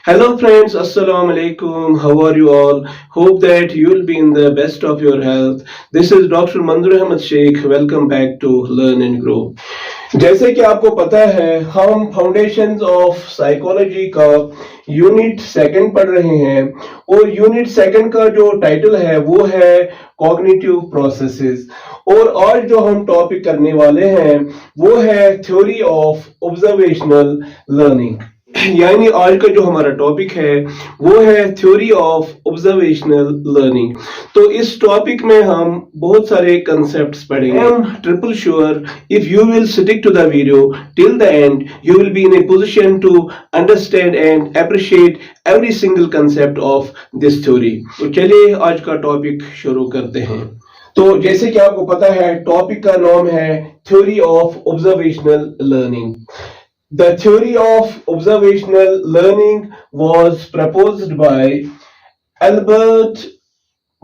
Hello friends, Assalamu alaikum. How are you all? Hope that you will be in the best of your health. This is Dr. Mandur Ahmed Sheikh. Welcome back to Learn and Grow. जैसे कि आपको पता है हम foundations of psychology का unit second पढ़ रहे हैं और यूनिट सेकंड का जो टाइटल है वो है कॉग्निटिव प्रोसेसेस और आज जो हम टॉपिक करने वाले हैं वो है थ्योरी ऑफ ऑब्जर्वेशनल लर्निंग। यानी आज का जो हमारा टॉपिक है वो है थ्योरी ऑफ ऑब्जर्वेशनल लर्निंग। तो इस टॉपिक में हम बहुत सारे कंसेप्ट्स पढ़ेंगे। I am triple sure if you will stick to the video till the end you will be in a position to understand and appreciate every single concept of this theory. तो चलिए आज का topic शुरू करते हैं। तो जैसे कि आपको पता है टॉपिक का नाम है theory of observational learning. The theory of observational learning was proposed by Albert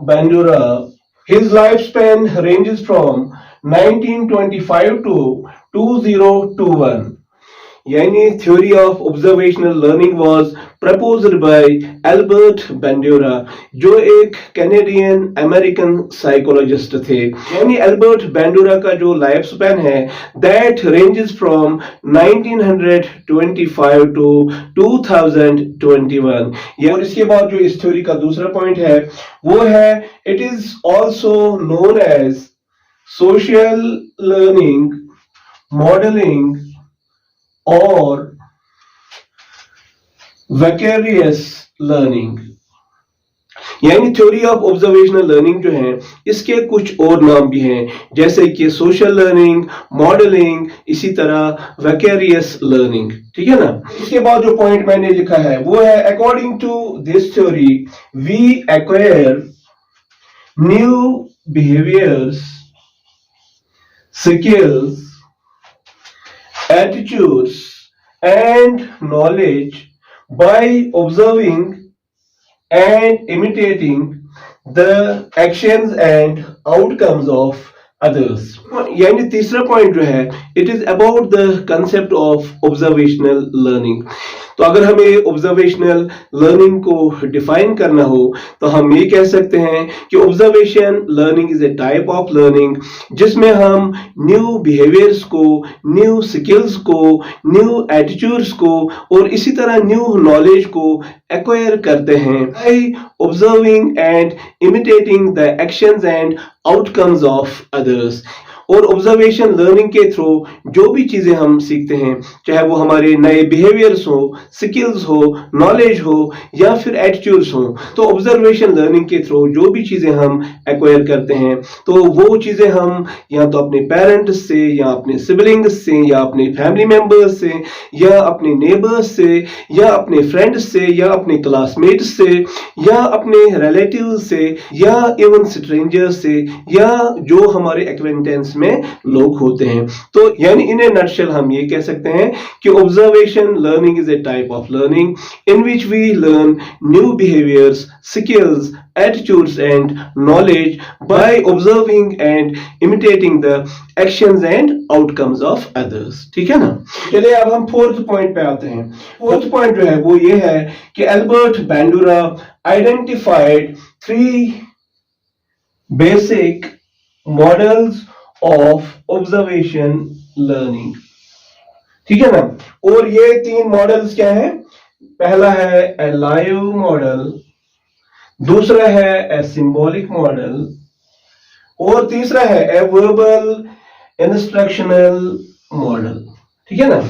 Bandura. His lifespan ranges from 1925 to 2021. यानी theory of observational learning was proposed by Albert Bandura जो एक कैनेडियन अमेरिकन साइकोलॉजिस्ट थे। यानी Albert Bandura का जो life span है that ranges from 1925 to 2021। और इसके बाद जो इस थ्योरी का दूसरा पॉइंट है वो है it is also known as social learning, modelling और विकेरियस लर्निंग। यानी थ्योरी ऑफ ऑब्जर्वेशनल लर्निंग जो है इसके कुछ और नाम भी हैं जैसे कि सोशल लर्निंग, मॉडलिंग, इसी तरह विकेरियस लर्निंग। ठीक है ना। इसके बाद जो पॉइंट मैंने लिखा है वो है according to this theory we acquire new behaviours, skills, attitudes and knowledge by observing and imitating the actions and outcomes of others। यानी तीसरा पॉइंट जो है it is about the concept of observational learning. तो अगर हमें observational learning को define करना हो तो हम ये कह सकते हैं कि observation learning is a type of learning जिसमें हम न्यू बिहेवियर्स को, न्यू स्किल्स को, न्यू एटीट्यूड्स को और इसी तरह न्यू नॉलेज को एक्वायर करते हैं by observing and imitating the actions and outcomes of others. और ऑब्जर्वेशन लर्निंग के थ्रू जो भी चीजें हम सीखते हैं चाहे वो हमारे नए बिहेवियर्स हो, स्किल्स हो, नॉलेज हो या फिर एटीट्यूड्स हो, तो ऑब्जर्वेशन लर्निंग के थ्रू जो भी चीजें हम एक्वायर करते हैं तो वो चीजें हम या तो अपने पेरेंट्स से या अपने सिबलिंग्स से या अपने फैमिली मेंबर्स से या अपने नेबर्स से या अपने फ्रेंड्स से या अपने क्लासमेट्स से या अपने रिलेटिव्स से या इवन स्ट्रेंजर्स से या जो हमारे एक्वेंटेंस में लोग होते हैं। तो यानी इन ए नटशेल हम ये कह सकते हैं कि observation learning is a type of learning in which we learn new behaviours, skills, attitudes and knowledge by observing and imitating the actions and outcomes of others। ठीक है ना। चलिए अब हम फोर्थ पॉइंट पे आते हैं। फोर्थ पॉइंट जो है वो ये है कि Albert Bandura identified 3 basic models of observation learning. ठीक है ना। और ये 3 मॉडल्स क्या है? पहला है ए लाइव मॉडल, दूसरा है ए सिंबॉलिक मॉडल और तीसरा है ए वर्बल इंस्ट्रक्शनल मॉडल। ठीक है ना।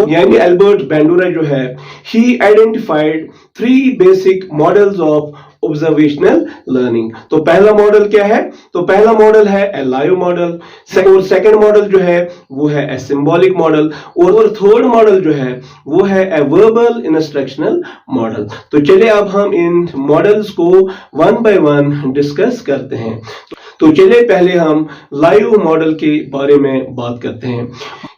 यानी एल्बर्ट बेंडूरा जो है ही identified 3 basic models of observational learning. तो पहला मॉडल क्या है? तो पहला मॉडल है ए लाइव मॉडल, और सेकंड मॉडल जो है वो है ए सिंबॉलिक मॉडल और थर्ड मॉडल जो है वो है ए वर्बल इंस्ट्रक्शनल मॉडल। तो चलिए अब हम इन मॉडल्स को वन बाय वन डिस्कस करते हैं। तो चलिए पहले हम लाइव मॉडल के बारे में बात करते हैं।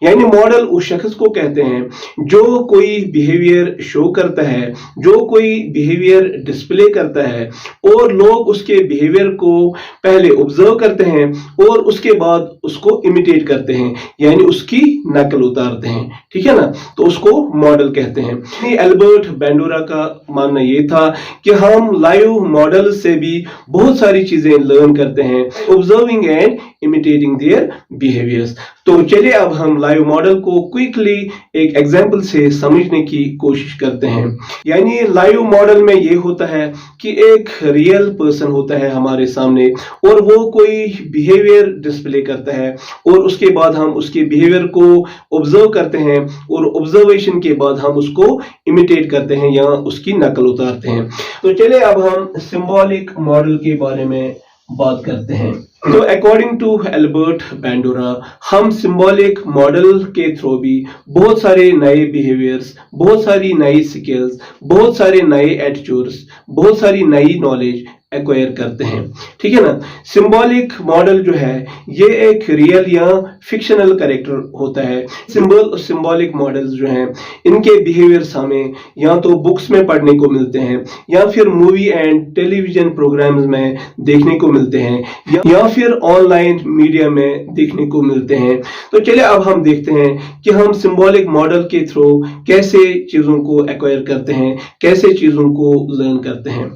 यानी मॉडल उस शख्स को कहते हैं जो कोई बिहेवियर शो करता है, जो कोई बिहेवियर डिस्प्ले करता है और लोग उसके बिहेवियर को पहले ऑब्जर्व करते हैं और उसके बाद उसको इमिटेट करते हैं, यानी उसकी नकल उतारते हैं। ठीक है ना, तो उसको मॉडल कहते हैं। एल्बर्ट बैंडोरा का मानना यह था कि हम लाइव मॉडल से भी बहुत सारी चीजें लर्न करते हैं, observing and imitating their behaviours. तो चलिए अब हम लाइव मॉडल को क्विकली एक एग्जांपल से समझने की कोशिश करते हैं। यानी लाइव मॉडल में ये होता है कि एक रियल पर्सन होता है हमारे सामने और वो कोई बिहेवियर डिस्प्ले करता है और उसके बाद हम उसके बिहेवियर को ऑब्जर्व करते हैं और ऑब्जर्वेशन के बाद हम उसको इमिटेट करते हैं या उसकी नकल उतारते हैं। तो चलिए अब हम सिंबॉलिक मॉडल के बारे में बात करते हैं। तो अकॉर्डिंग टू एल्बर्ट बैंडोरा हम सिंबॉलिक मॉडल के थ्रू भी बहुत सारे नए बिहेवियर्स, बहुत सारी नई स्किल्स, बहुत सारे नए एटीट्यूड्स, बहुत सारी नई नॉलेज एक्वायर करते हैं। ठीक है ना, सिंबॉलिक मॉडल जो है ये एक रियल या फिक्शनल कैरेक्टर होता है। सिंबॉलिक मॉडल्स जो हैं इनके बिहेवियर्स हमें या तो बुक्स में पढ़ने को मिलते हैं या फिर मूवी एंड टेलीविजन प्रोग्राम्स में देखने को मिलते हैं या फिर ऑनलाइन मीडिया में देखने को मिलते हैं। तो चलिए अब हम देखते हैं कि हम सिंबॉलिक मॉडल के थ्रू कैसे चीजों को एक्वायर करते हैं, कैसे चीजों को लर्न करते हैं।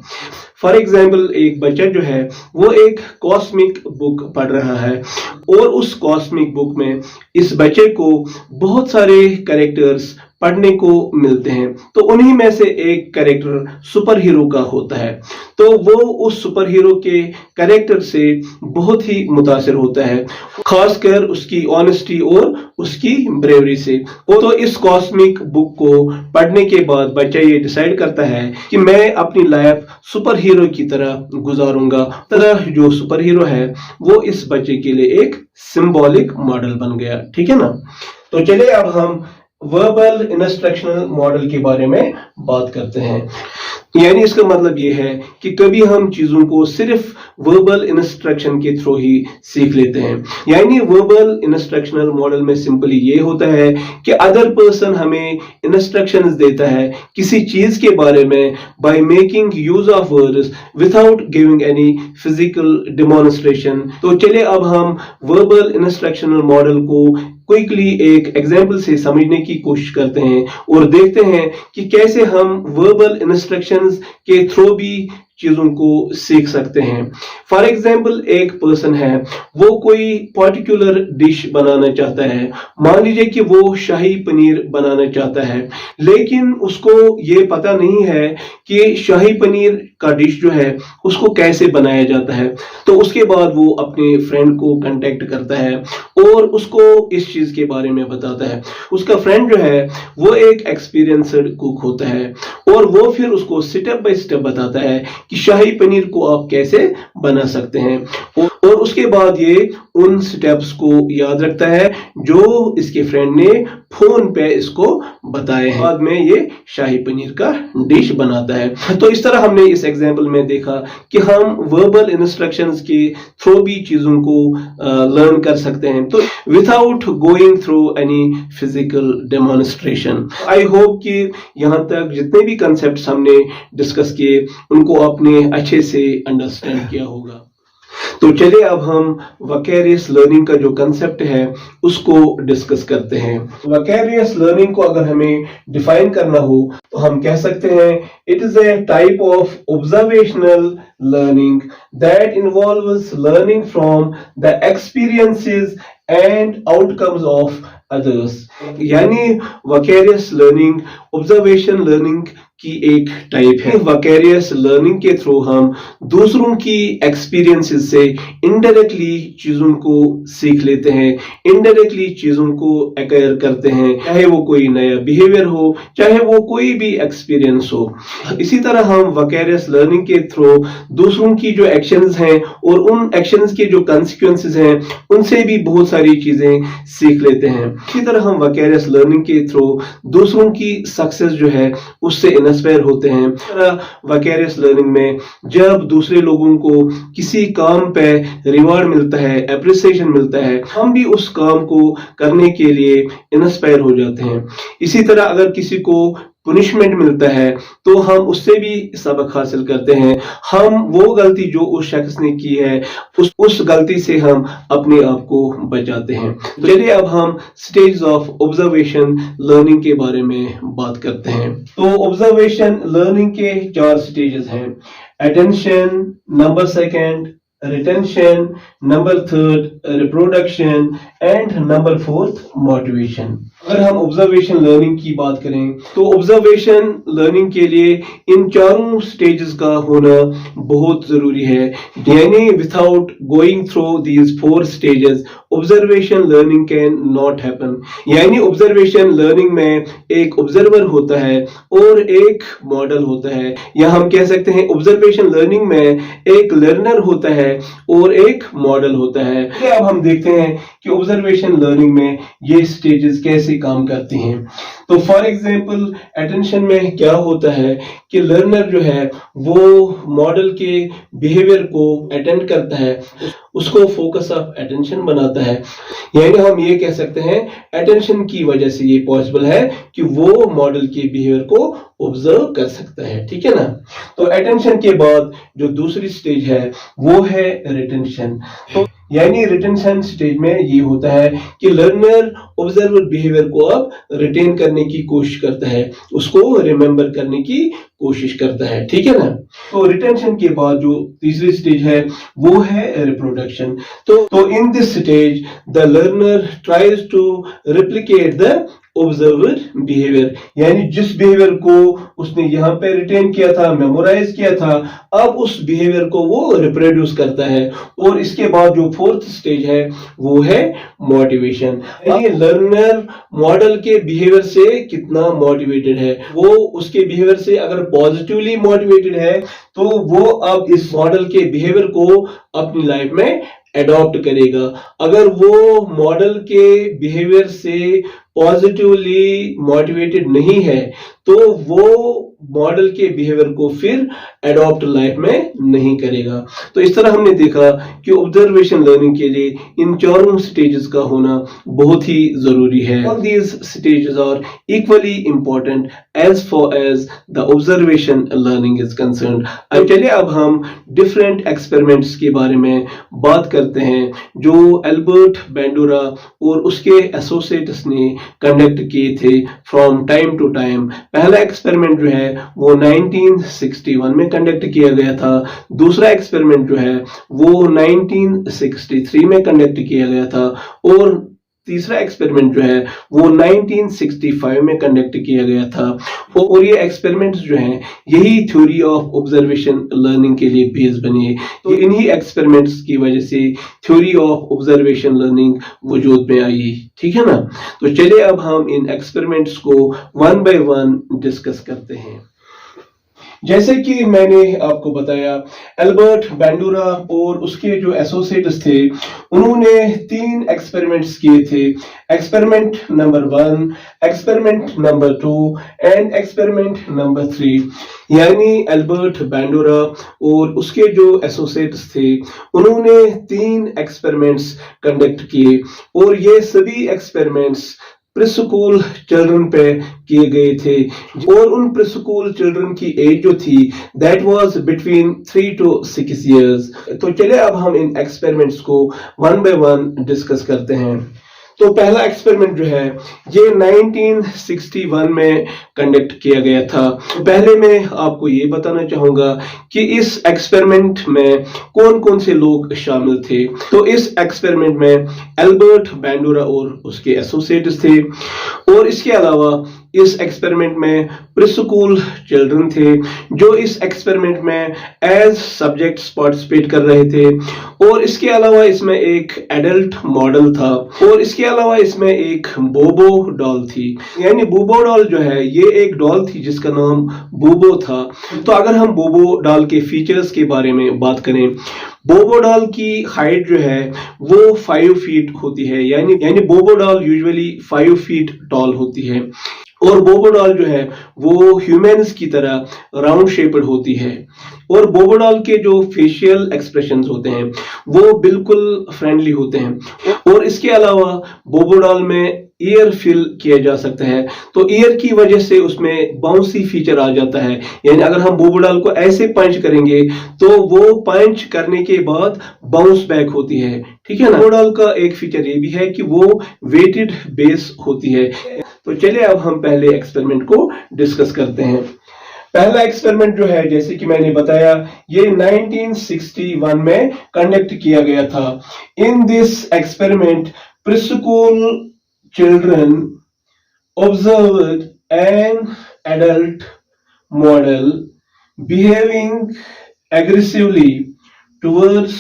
फॉर एग्जाम्पल एक बच्चा जो है वो एक कॉस्मिक बुक पढ़ रहा है और उस कॉस्मिक बुक में इस बच्चे को बहुत सारे कैरेक्टर्स पढ़ने को मिलते हैं। तो उन्हीं में से एक कैरेक्टर सुपर हीरो का होता है। तो वो उस सुपर हीरो के कैरेक्टर से बहुत ही मुतासिर होता है, खासकर उसकी ऑनेस्टी और उसकी ब्रेवरी से। तो इस कॉस्मिक बुक को पढ़ने के बाद बच्चा ये डिसाइड करता है कि मैं अपनी लाइफ सुपर हीरो की तरह गुजारूंगा। तरह जो सुपर हीरो है वो इस बच्चे के लिए एक सिंबॉलिक मॉडल बन गया। ठीक है ना, तो चलिए अब हम वर्बल इंस्ट्रक्शनल मॉडल के बारे में बात करते हैं। यानी इसका मतलब यह है कि कभी हम चीजों को सिर्फ वर्बल इंस्ट्रक्शन के थ्रू ही सीख लेते हैं। यानी वर्बल इंस्ट्रक्शनल मॉडल में सिंपली ये होता है कि अदर पर्सन हमें इंस्ट्रक्शंस देता है किसी चीज के बारे में by making use of words without giving any physical demonstration. तो चलिए अब हम वर्बल इंस्ट्रक्शनल मॉडल को क्विकली एक एग्जाम्पल से समझने की कोशिश करते हैं और देखते हैं कि कैसे हम वर्बल इंस्ट्रक्शंस के थ्रू भी चीजों को सीख सकते हैं। फॉर एग्जाम्पल एक पर्सन है, वो कोई पर्टिकुलर डिश बनाना चाहता है। मान लीजिए कि वो शाही पनीर बनाना चाहता है, लेकिन उसको ये पता नहीं है कि शाही पनीर का डिश जो है उसको कैसे बनाया जाता है। तो उसके बाद वो अपने फ्रेंड को कांटेक्ट करता है और उसको इस चीज के बारे में बताता है। उसका फ्रेंड जो है वो एक एक्सपीरियंस्ड कुक होता है और वो फिर उसको स्टेप बाय स्टेप बताता है कि शाही पनीर को आप कैसे बना सकते हैं और उसके बाद ये उन स्टेप्स को याद रखता है जो इसके फ्रेंड ने फोन पे इसको बताए हैं। बाद में ये शाही पनीर का डिश बनाता है। तो इस तरह हमने इस एग्जांपल में देखा कि हम वर्बल इंस्ट्रक्शंस के थ्रू भी चीजों को लर्न कर सकते हैं, तो without going through any physical demonstration. I hope कि यहाँ तक जितने भी कंसेप्ट हमने डिस्कस किए उनको आपने अच्छे से अंडरस्टैंड किया होगा। तो चलिए अब हम वकेरियस लर्निंग का जो कंसेप्ट है उसको डिस्कस करते हैं। वकेरियस लर्निंग को अगर हमें डिफाइन करना हो तो हम कह सकते हैं it is a type of observational learning that involves learning from the experiences and outcomes of others. यानी वकेरियस लर्निंग ऑब्जर्वेशन लर्निंग की एक टाइप है। वकेरियस लर्निंग के थ्रू हम दूसरों की एक्सपीरियंसेस से इनडायरेक्टली चीजों को सीख लेते हैं, इनडायरेक्टली चीजों को एक्वायर करते हैं, चाहे वो कोई नया बिहेवियर हो, चाहे वो कोई भी एक्सपीरियंस हो। इसी तरह हम वकेरियस लर्निंग के थ्रू दूसरों की जो एक्शंस हैं और उन एक्शंस के जो कॉन्सिक्वेंसेस हैं उनसे भी बहुत सारी चीजें सीख लेते हैं। इसी तरह हम वकेरियस लर्निंग के थ्रू दूसरों की सक्सेस जो है उससे इंस्पायर होते हैं। वैकेरियस लर्निंग में जब दूसरे लोगों को किसी काम पे रिवॉर्ड मिलता है, एप्रिसिएशन मिलता है, हम भी उस काम को करने के लिए इंस्पायर हो जाते हैं। इसी तरह अगर किसी को पुनिशमेंट मिलता है तो हम उससे भी सबक हासिल करते हैं। हम वो गलती जो उस शख्स ने की है उस गलती से हम अपने आप को बचाते हैं। तो चलिए अब हम स्टेज ऑफ ऑब्जर्वेशन लर्निंग के बारे में बात करते हैं। तो ऑब्जर्वेशन लर्निंग के 4 स्टेजेस हैं। Attention, number second retention, number third reproduction and number fourth motivation. अगर हम ऑब्जर्वेशन लर्निंग की बात करें तो ऑब्जर्वेशन लर्निंग के लिए इन चारों स्टेजेस का होना बहुत जरूरी है। यानी without going through these 4 stages observation learning can not happen. यानी ऑब्जर्वेशन लर्निंग में एक ऑब्जर्वर होता है और एक मॉडल होता है, या हम कह सकते हैं ऑब्जर्वेशन लर्निंग में एक लर्नर होता है और एक मॉडल होता है। अब हम देखते हैं कि ऑब्जर्वेशन लर्निंग में ये स्टेजेस कैसे काम करती हैं। तो फॉर एग्जांपल अटेंशन में क्या होता है कि लर्नर जो है वो मॉडल के बिहेवियर को अटेंड करता है, उसको फोकस ऑफ अटेंशन बनाता है। यानी हम ये कह सकते हैं अटेंशन की वजह से ये पॉसिबल है कि वो मॉडल के बिहेवियर को ऑब्जर्व कर सकता है। ठीक है ना। तो अटेंशन के बाद जो दूसरी स्टेज है वो है रिटेंशन। तो यानी रिटेंशन स्टेज में ये होता है कि लर्नर ऑब्जर्वर बिहेवियर को अब रिटेन करने की कोशिश करता है, उसको रिमेंबर करने की कोशिश करता है। ठीक है ना। तो रिटेंशन के बाद जो तीसरी स्टेज है वो है रिप्रोडक्शन। तो in this stage the learner tries to replicate the observer behaviour. यानी जिस बिहेवियर को उसने यहाँ पे रिटेन किया था, मेमोराइज किया था, अब उस बिहेवियर को वो रिप्रोड्यूस करता है। और इसके बाद जो फोर्थ स्टेज है वो है मोटिवेशन। यानी लर्नर मॉडल के बिहेवियर से कितना मोटिवेटेड है। वो उसके बिहेवियर से अगर पॉजिटिवली मोटिवेटेड है तो वो अब इस मॉडल के बिहेवियर को अपनी लाइफ में एडॉप्ट करेगा। अगर वो मॉडल के बिहेवियर से पॉजिटिवली मोटिवेटेड नहीं है तो वो मॉडल के बिहेवियर को फिर एडॉप्ट लाइफ में नहीं करेगा। तो इस तरह हमने देखा कि ऑब्जर्वेशन लर्निंग के लिए इन चारों स्टेजेस का होना बहुत ही जरूरी है। All these stages are equally important as far as the observation learning is concerned. अब चलिए अब हम डिफरेंट एक्सपेरिमेंट्स के बारे में बात करते हैं जो एल्बर्ट बैंडोरा और उसके एसोसिएट्स ने कंडक्ट किए थे फ्रॉम टाइम टू टाइम। पहला एक्सपेरिमेंट जो है वो 1961 में कंडक्ट किया गया था। दूसरा एक्सपेरिमेंट जो है वो 1963 में कंडक्ट किया गया था और तीसरा एक्सपेरिमेंट जो है वो 1965 में कंडक्ट किया गया था। और ये एक्सपेरिमेंट्स जो हैं यही थ्योरी ऑफ ऑब्जर्वेशन लर्निंग के लिए बेस बने। तो इन्हीं एक्सपेरिमेंट्स की वजह से थ्योरी ऑफ ऑब्जर्वेशन लर्निंग वजूद में आई। ठीक है ना। तो चलिए अब हम इन एक्सपेरिमेंट्स को वन बाय वन डिस्कस करते हैं। जैसे कि मैंने आपको बताया एल्बर्ट बैंडोरा और उसके जो एसोसिएट्स थे उन्होंने 3 एक्सपेरिमेंट्स किए थे। Experiment number 1, experiment number 2 and experiment number 3। यानी एल्बर्ट बैंडोरा और उसके जो एसोसिएट्स थे उन्होंने 3 एक्सपेरिमेंट्स कंडक्ट किए और ये सभी एक्सपेरिमेंट्स प्रीस्कूल चिल्ड्रन पे किए गए थे और उन प्रीस्कूल चिल्ड्रन की एज जो थी that was between 3 to 6 years. तो चलिए अब हम इन एक्सपेरिमेंट्स को वन बाय वन डिस्कस करते हैं। तो पहला एक्सपेरिमेंट जो है ये 1961 में कंडक्ट किया गया था। पहले मैं आपको ये बताना चाहूंगा कि इस एक्सपेरिमेंट में कौन कौन से लोग शामिल थे। तो इस एक्सपेरिमेंट में एल्बर्ट बैंडोरा और उसके एसोसिएट्स थे और इसके अलावा इस एक्सपेरिमेंट में प्रीस्कूल चिल्ड्रन थे जो इस एक्सपेरिमेंट में एज सब्जेक्ट्स पार्टिसिपेट कर रहे थे और इसके अलावा इसमें एक एडल्ट मॉडल था और इसके अलावा इसमें एक बोबो डॉल थी। यानी बोबो डॉल जो है ये एक डॉल थी जिसका नाम बोबो था। तो अगर हम बोबो डॉल के फीचर्स के बारे में बात करें, बोबो डॉल की हाइट जो है वो 5 फीट होती है। यानी बोबो डॉल यूजुअली 5 फीट टॉल होती है और बोबोडॉल जो है वो ह्यूमंस की तरह राउंड शेप्ड होती है। और बोबोडॉल के जो फेशियल एक्सप्रेशंस होते हैं वो बिल्कुल फ्रेंडली होते हैं। और इसके अलावा बोबोडॉल में ईयर फिल किया जा सकता है, तो ईयर की वजह से उसमें बाउंसी फीचर आ जाता है। यानी अगर हम बोबोडॉल को ऐसे पंच करेंगे तो वो पंच करने के बाद बाउंस बैक होती है, ठीक है ना। बोबोडॉल का एक फीचर ये भी है कि वो वेटेड बेस होती है। तो चलिए अब हम पहले एक्सपेरिमेंट को डिस्कस करते हैं। पहला एक्सपेरिमेंट जो है, जैसे कि मैंने बताया, ये 1961 में कंडक्ट किया गया था। In this experiment preschool children observed an adult model behaving aggressively towards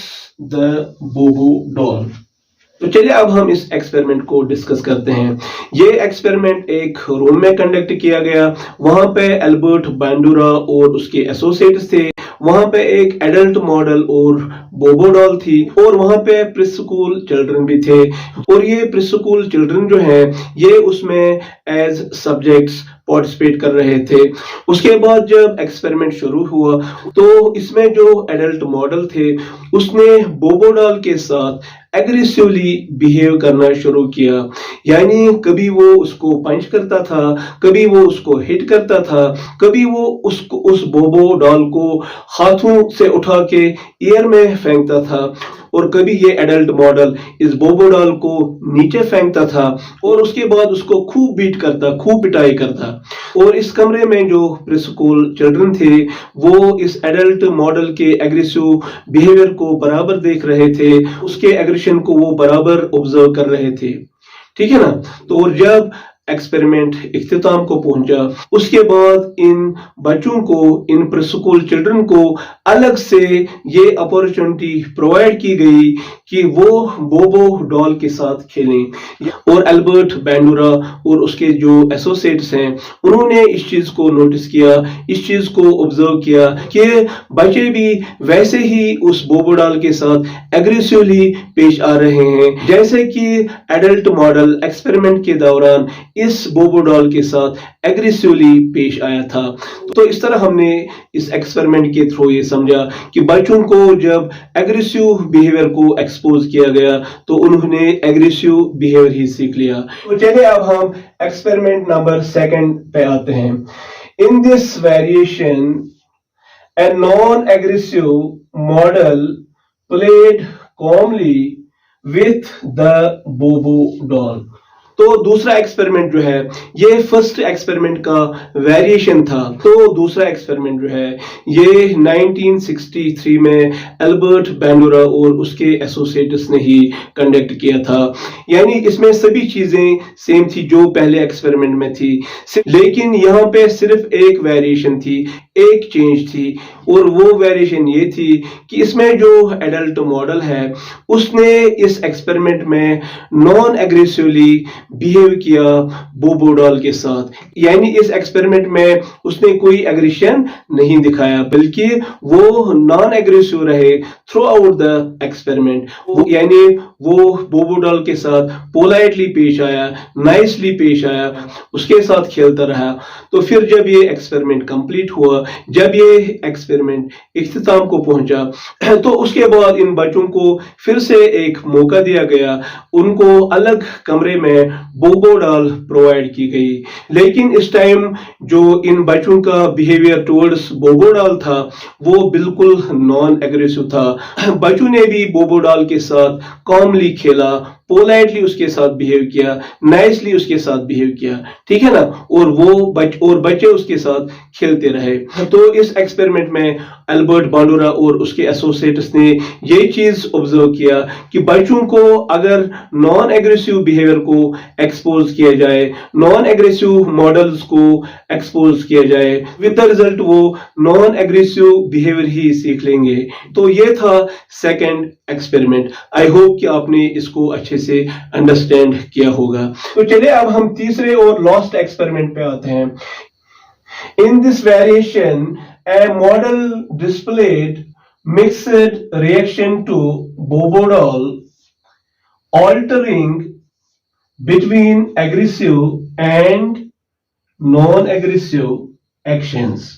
the Bobo doll. तो चलिए अब हम इस एक्सपेरिमेंट को डिस्कस करते हैं। ये एक्सपेरिमेंट एक रूम में कंडक्ट किया गया। वहां पे एल्बर्ट बांडुरा और उसके एसोसिएट्स थे। वहां पे एक एडल्ट मॉडल और बोबो डॉल थी, और वहां पे प्रीस्कूल चिल्ड्रन भी थे। और ये प्रीस्कूल चिल्ड्रन जो है ये उसमें एज सब्जेक्ट्स पार्टिसिपेट कर रहे थे। उसके बाद जब एक्सपेरिमेंट शुरू हुआ तो इसमें जो एडल्ट मॉडल थे उसने बोबो डॉल के साथ एग्रेसिवली बिहेव करना शुरू किया। यानी कभी वो उसको पंच करता था, कभी वो उसको हिट करता था, कभी वो उसको उस बोबो डॉल को हाथों से उठा के एयर में फेंकता था, और कभी ये एडल्ट मॉडल इस बोबो डॉल को नीचे फेंकता था, और उसके बाद उसको खूब बीट करता, खूब पिटाई करता। और इस कमरे में जो प्रीस्कूल चिल्ड्रन थे वो इस एडल्ट मॉडल के एग्रेसिव बिहेवियर को बराबर देख रहे थे, उसके एग्रेशन को वो बराबर ऑब्जर्व कर रहे थे, ठीक है ना। तो और जब एक्सपेरिमेंट इख्तिताम को पहुंचा उसके बाद इन बच्चों को, इन प्रीस्कूल चिल्ड्रन को अलग से ये अपॉर्चुनिटी प्रोवाइड की गई कि वो बोबो डॉल के साथ खेलें। और एल्बर्ट बैंडुरा और उसके जो एसोसिएट्स हैं उन्होंने इस चीज को नोटिस किया, इस चीज को ऑब्जर्व किया कि बच्चे भी वैसे ही उस बोबो डॉल के साथ एग्रेसिवली पेश आ रहे हैं जैसे कि एडल्ट मॉडल एक्सपेरिमेंट के दौरान इस बोबो डॉल के साथ एग्रेसिवली पेश आया था। तो इस तरह हमने इस एक्सपेरिमेंट के थ्रू ये समझा कि बच्चों को जब एग्रेसिव बिहेवियर को एक्सपोज किया गया तो उन्होंने एग्रेसिव बिहेवियर ही सीख लिया। तो चलिए अब हम एक्सपेरिमेंट नंबर 2 पे आते हैं। In this variation a non-aggressive model played calmly with the Bobo doll. तो दूसरा एक्सपेरिमेंट जो है ये फर्स्ट एक्सपेरिमेंट का वेरिएशन था। तो दूसरा एक्सपेरिमेंट जो है ये 1963 में एल्बर्ट बैंडुरा और उसके एसोसिएट्स ने ही कंडक्ट किया था। यानी इसमें सभी चीजें सेम थी जो पहले एक्सपेरिमेंट में थी, लेकिन यहाँ पे सिर्फ एक वेरिएशन थी, एक चेंज थी, और वो वेरिएशन ये थी कि इसमें जो एडल्ट मॉडल है उसने इस एक्सपेरिमेंट में नॉन एग्रेसिवली बिहेव किया बोबो डॉल के साथ। यानी इस एक्सपेरिमेंट में उसने कोई एग्रेशन नहीं दिखाया, बल्कि वो नॉन एग्रेसिव रहे थ्रू आउट द एक्सपेरिमेंट। यानी वो बोबो डॉल के साथ पोलाइटली पेश आया, नाइसली पेश आया, उसके साथ खेलता रहा। तो फिर जब ये एक्सपेरिमेंट कंप्लीट हुआ, जब ये एक्सपेरिमेंट इख्तिताम को पहुंचा, तो उसके बाद इन बच्चों को फिर से एक मौका दिया गया, उनको अलग कमरे में बोबो डॉल प्रोवाइड की गई। लेकिन इस टाइम जो इन बच्चों का बिहेवियर टुवर्ड्स बोबो डॉल था वो बिल्कुल नॉन एग्रेसिव था। बच्चों ने भी बोबो डॉल के साथ कॉमली खेला, पोलाइटली उसके साथ बिहेव किया, नाइसली उसके साथ बिहेव किया, ठीक है ना। और वो बच्चे उसके साथ खेलते रहे। तो इस एक्सपेरिमेंट में एल्बर्ट बांडुरा और उसके एसोसिएट्स ने ये चीज ऑब्जर्व किया कि बच्चों को अगर नॉन एग्रेसिव बिहेवियर को एक्सपोज किया जाए, नॉन एग्रेसिव मॉडल्स को एक्सपोज किया जाए, विद द रिजल्ट वो नॉन एग्रेसिव बिहेवियर ही सीख लेंगे। तो ये था सेकंड एक्सपेरिमेंट। आई होप कि आपने इसको अच्छे से अंडरस्टैंड किया होगा। तो चलिए अब हम तीसरे और लास्ट एक्सपेरिमेंट पे आते हैं। In this variation a model displayed mixed reaction to Bobo doll, altering between aggressive and non aggressive actions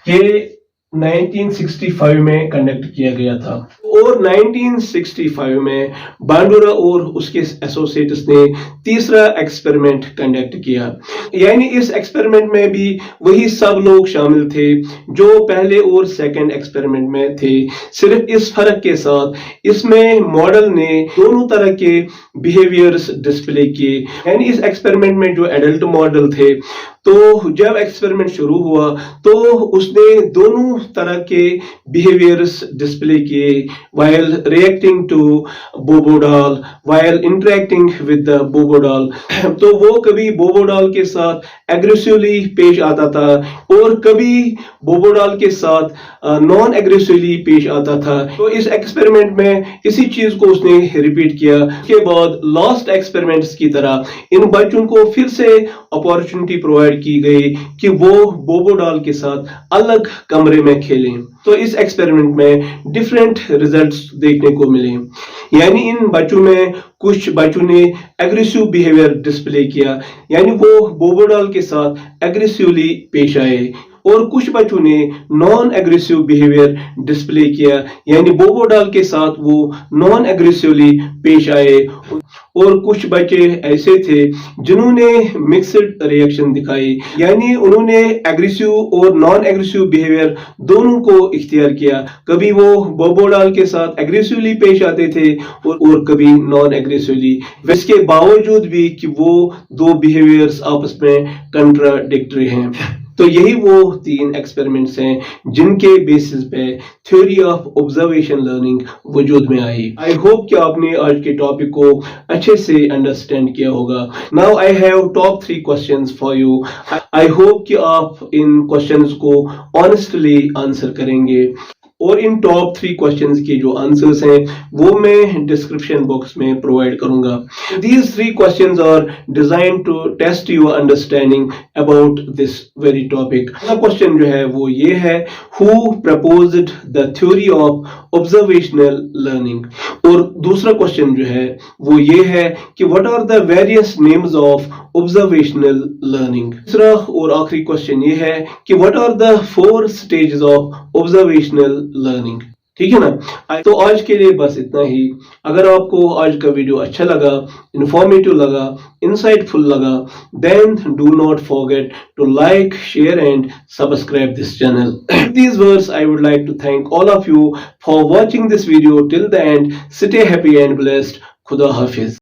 ये 1965 में कंडक्ट किया गया था और 1965 में बांडुरा और उसके एसोसिएट्स ने तीसरा एक्सपेरिमेंट कंडक्ट किया। यानी इस एक्सपेरिमेंट में भी वही सब लोग शामिल थे जो पहले और सेकंड एक्सपेरिमेंट में थे, सिर्फ इस फर्क के साथ इसमें मॉडल ने दोनों तरह के बिहेवियर्स डिस्प्ले किए। यानी इस एक्सपेरिमेंट में जो एडल्ट मॉडल थे, तो जब एक्सपेरिमेंट शुरू हुआ तो उसने दोनों तरह के बिहेवियर्स डिस्प्ले किए while reacting to बोबो doll, while interacting with the बोबो डॉल। तो वो कभी बोबो डॉल के साथ एग्रेसिवली पेश आता था और कभी बोबो डॉल के साथ नॉन एग्रेसिवली पेश आता था। तो इस एक्सपेरिमेंट में इसी चीज को उसने रिपीट किया। उसके बाद लास्ट एक्सपेरिमेंट्स की तरह इन बच्चों को फिर से अपॉर्चुनिटी प्रोवाइड की गई कि वो बोबो डॉल के साथ अलग कमरे में खेलें। तो इस एक्सपेरिमेंट में डिफरेंट रिजल्ट्स देखने को मिले। यानी इन बच्चों में कुछ बच्चों ने एग्रेसिव बिहेवियर डिस्प्ले किया, यानी वो बोबो डॉल के साथ एग्रेसिवली पेश आए, और कुछ बच्चों ने नॉन एग्रेसिव बिहेवियर डिस्प्ले किया, यानी बोबो डॉल के साथ वो नॉन एग्रेसिवली पेश आए। और कुछ बच्चे ऐसे थे जिन्होंने मिक्स्ड रिएक्शन दिखाई, यानी उन्होंने एग्रेसिव और नॉन एग्रेसिव बिहेवियर दोनों को इख्तियार किया। कभी वो बोबो डॉल के साथ एग्रेसिवली पेश आते थे और कभी नॉन एग्रेसिवली, इसके बावजूद भी कि वो दो बिहेवियर्स आपस में कंट्राडिक्टरी हैं। तो यही वो तीन एक्सपेरिमेंट्स हैं जिनके बेसिस पे थ्योरी ऑफ ऑब्जर्वेशन लर्निंग वजूद में आई। आई होप कि आपने आज के टॉपिक को अच्छे से अंडरस्टैंड किया होगा। Now I have top 3 questions for you. I hope कि आप इन क्वेश्चंस को ऑनेस्टली आंसर करेंगे, और इन टॉप 3 क्वेश्चंस के जो आंसर्स हैं वो मैं डिस्क्रिप्शन बॉक्स में प्रोवाइड करूंगा। These 3 questions are designed to test your understanding about this very topic। पहला क्वेश्चन जो है वो ये है, who proposed the theory of observational learning, और दूसरा क्वेश्चन जो है वो ये है कि what are the various names of observational learning। तीसरा और आखिरी क्वेश्चन ये है कि what are the 4 stages of observational learning। ठीक है ना। तो आज के लिए बस इतना ही। अगर आपको आज का वीडियो अच्छा लगा, इंफॉर्मेटिव लगा, इंसाइटफुल लगा, then do not forget to like, share and subscribe this channel. With these words, I would like to thank all of you for watching this video till the end. Stay happy and blessed. खुदा हाफिज।